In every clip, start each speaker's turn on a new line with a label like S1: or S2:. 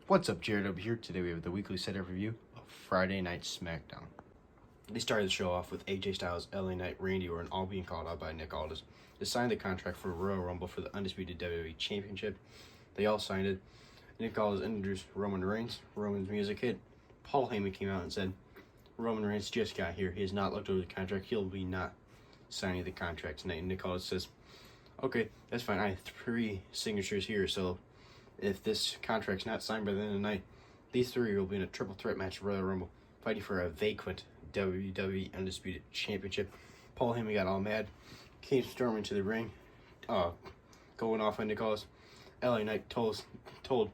S1: What's up, Jared over here. Today we have the weekly setup review of Friday Night Smackdown. They started the show off with AJ Styles, LA Knight, Randy Orton all being called out by Nick Aldis to sign the contract for Royal Rumble for the undisputed WWE Championship. They all signed it. Nick Aldis introduced Roman Reigns. Roman's music hit. Paul Heyman came out and said, Roman Reigns just got here. He has not looked over the contract. He'll be not signing the contract tonight. And Nick Aldis says, okay, that's fine. I have 3 signatures here, so if this contract's not signed by the end of the night, these 3 will be in a triple threat match at Royal Rumble, fighting for a vacant WWE Undisputed Championship. Paul Heyman got all mad, came storming to the ring, going off on Nick Aldis. LA Knight told Paul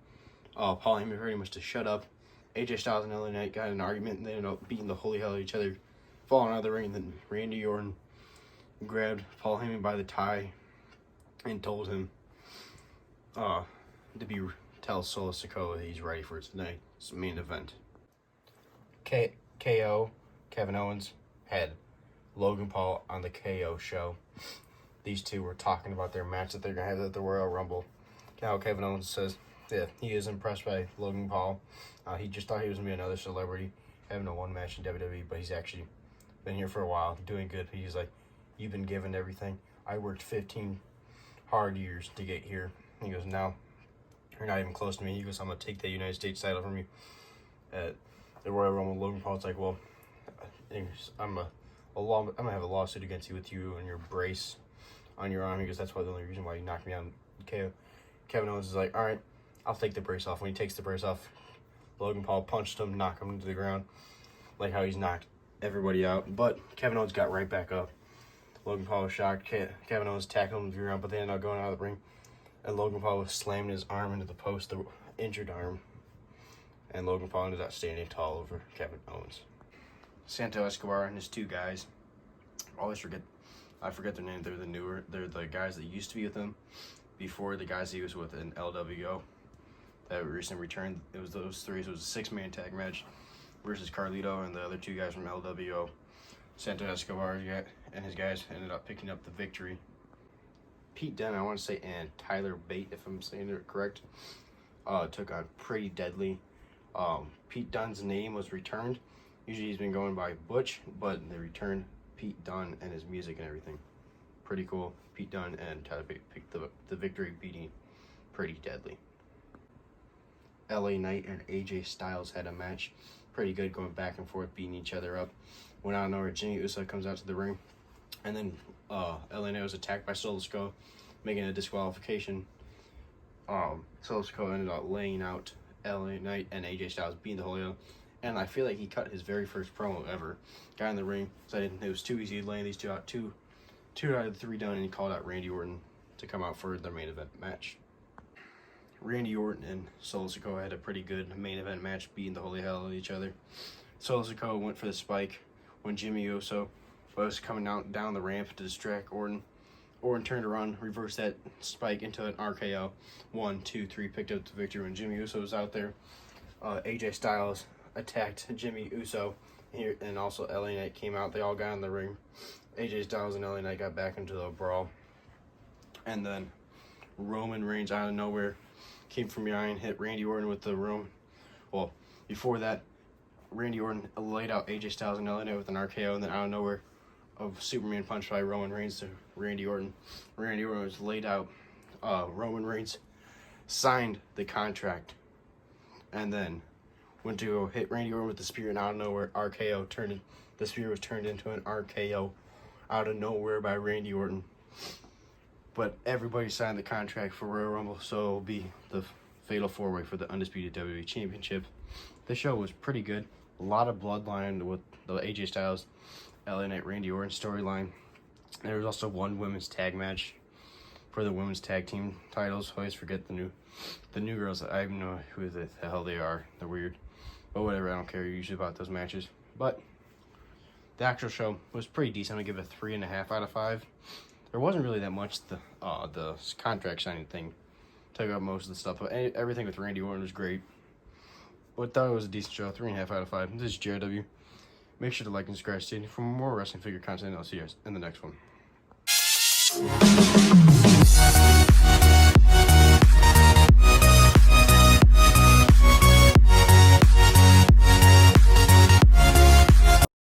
S1: Heyman pretty much to shut up. AJ Styles and LA Knight got in an argument, and they ended up beating the holy hell out of each other, falling out of the ring. And then Randy Orton grabbed Paul Heyman by the tie and told him tell Solo Sikoa he's ready for tonight's main event. KO, Kevin Owens, had Logan Paul on the KO show. These two were talking about their match that they're going to have at the Royal Rumble. Now Kevin Owens says that he is impressed by Logan Paul. He just thought he was going to be another celebrity having a one match in WWE, but he's actually been here for a while, doing good. He's like, you've been given everything. I worked 15 hard years to get here. He goes, now you're not even close to me. He goes, I'm going to take the United States title from you at the Royal Rumble. Logan Paul's like, well, I'm going to have a lawsuit against you with you and your brace on your arm. He goes, that's the only reason why you knocked me out. Kevin Owens is like, all right, I'll take the brace off. When he takes the brace off, Logan Paul punched him, knocked him into the ground, like how he's knocked everybody out. But Kevin Owens got right back up. Logan Paul was shocked. Kevin Owens tackled him to the ground, but they ended up going out of the ring. And Logan Paul was slamming his arm into the post, the injured arm. And Logan Paul ended up standing tall over Kevin Owens. Santo Escobar and his 2 guys. I forget their name. They're the guys that used to be with him before the guys he was with in LWO that recently returned. It was those 3. So it was a 6-man tag match versus Carlito and the other 2 guys from LWO. Santo Escobar and his guys ended up picking up the victory. Pete Dunne, I want to say, and Tyler Bate, if I'm saying it correct, took on Pretty Deadly. Pete Dunne's name was returned. Usually he's been going by Butch, but they returned Pete Dunne and his music and everything. Pretty cool. Pete Dunne and Tyler Bate picked the victory, beating Pretty Deadly. LA Knight and AJ Styles had a match. Pretty good, going back and forth, beating each other up. When out of nowhere, Jimmy Uso comes out to the ring. And then LA Knight was attacked by Solo Sikoa, making a disqualification. Solo Sikoa ended up laying out LA Knight and AJ Styles, beating the whole deal. And I feel like he cut his very first promo ever. Got in the ring, said it was too easy laying these 2 out. 2 out of the 3 done, and he called out Randy Orton to come out for their main event match. Randy Orton and Solo Sikoa had a pretty good main event match, beating the holy hell out of each other. Solo Sikoa went for the spike when Jimmy Uso was coming down the ramp to distract Orton. Orton turned around, reversed that spike into an RKO. 1, 2, 3, picked up the victory when Jimmy Uso was out there. AJ Styles attacked Jimmy Uso, and also LA Knight came out. They all got in the ring. AJ Styles and LA Knight got back into the brawl. And then Roman Reigns out of nowhere came from behind, hit Randy Orton with the room. Well, before that, Randy Orton laid out AJ Styles and LA Knight with an RKO, and then out of nowhere, a Superman punch by Roman Reigns to Randy Orton. Randy Orton was laid out. Roman Reigns signed the contract, and then went to go hit Randy Orton with the spear, and out of nowhere, RKO the spear was turned into an RKO out of nowhere by Randy Orton. But everybody signed the contract for Royal Rumble, so it'll be the fatal 4-way for the undisputed WWE Championship. The show was pretty good. A lot of bloodline with the AJ Styles, LA Knight, Randy Orton storyline. There was also 1 women's tag match for the women's tag team titles. I always forget the new girls. I don't know who the hell they are. They're weird. But whatever, I don't care usually about those matches. But the actual show was pretty decent. I'm going to give it a 3.5 out of 5. There wasn't really that much. The contract signing thing took up most of the stuff. But everything with Randy Orton was great. But I thought it was a decent show. 3.5 out of 5. This is Jared W. Make sure to like and subscribe for more wrestling figure content. I'll see you guys in the next one.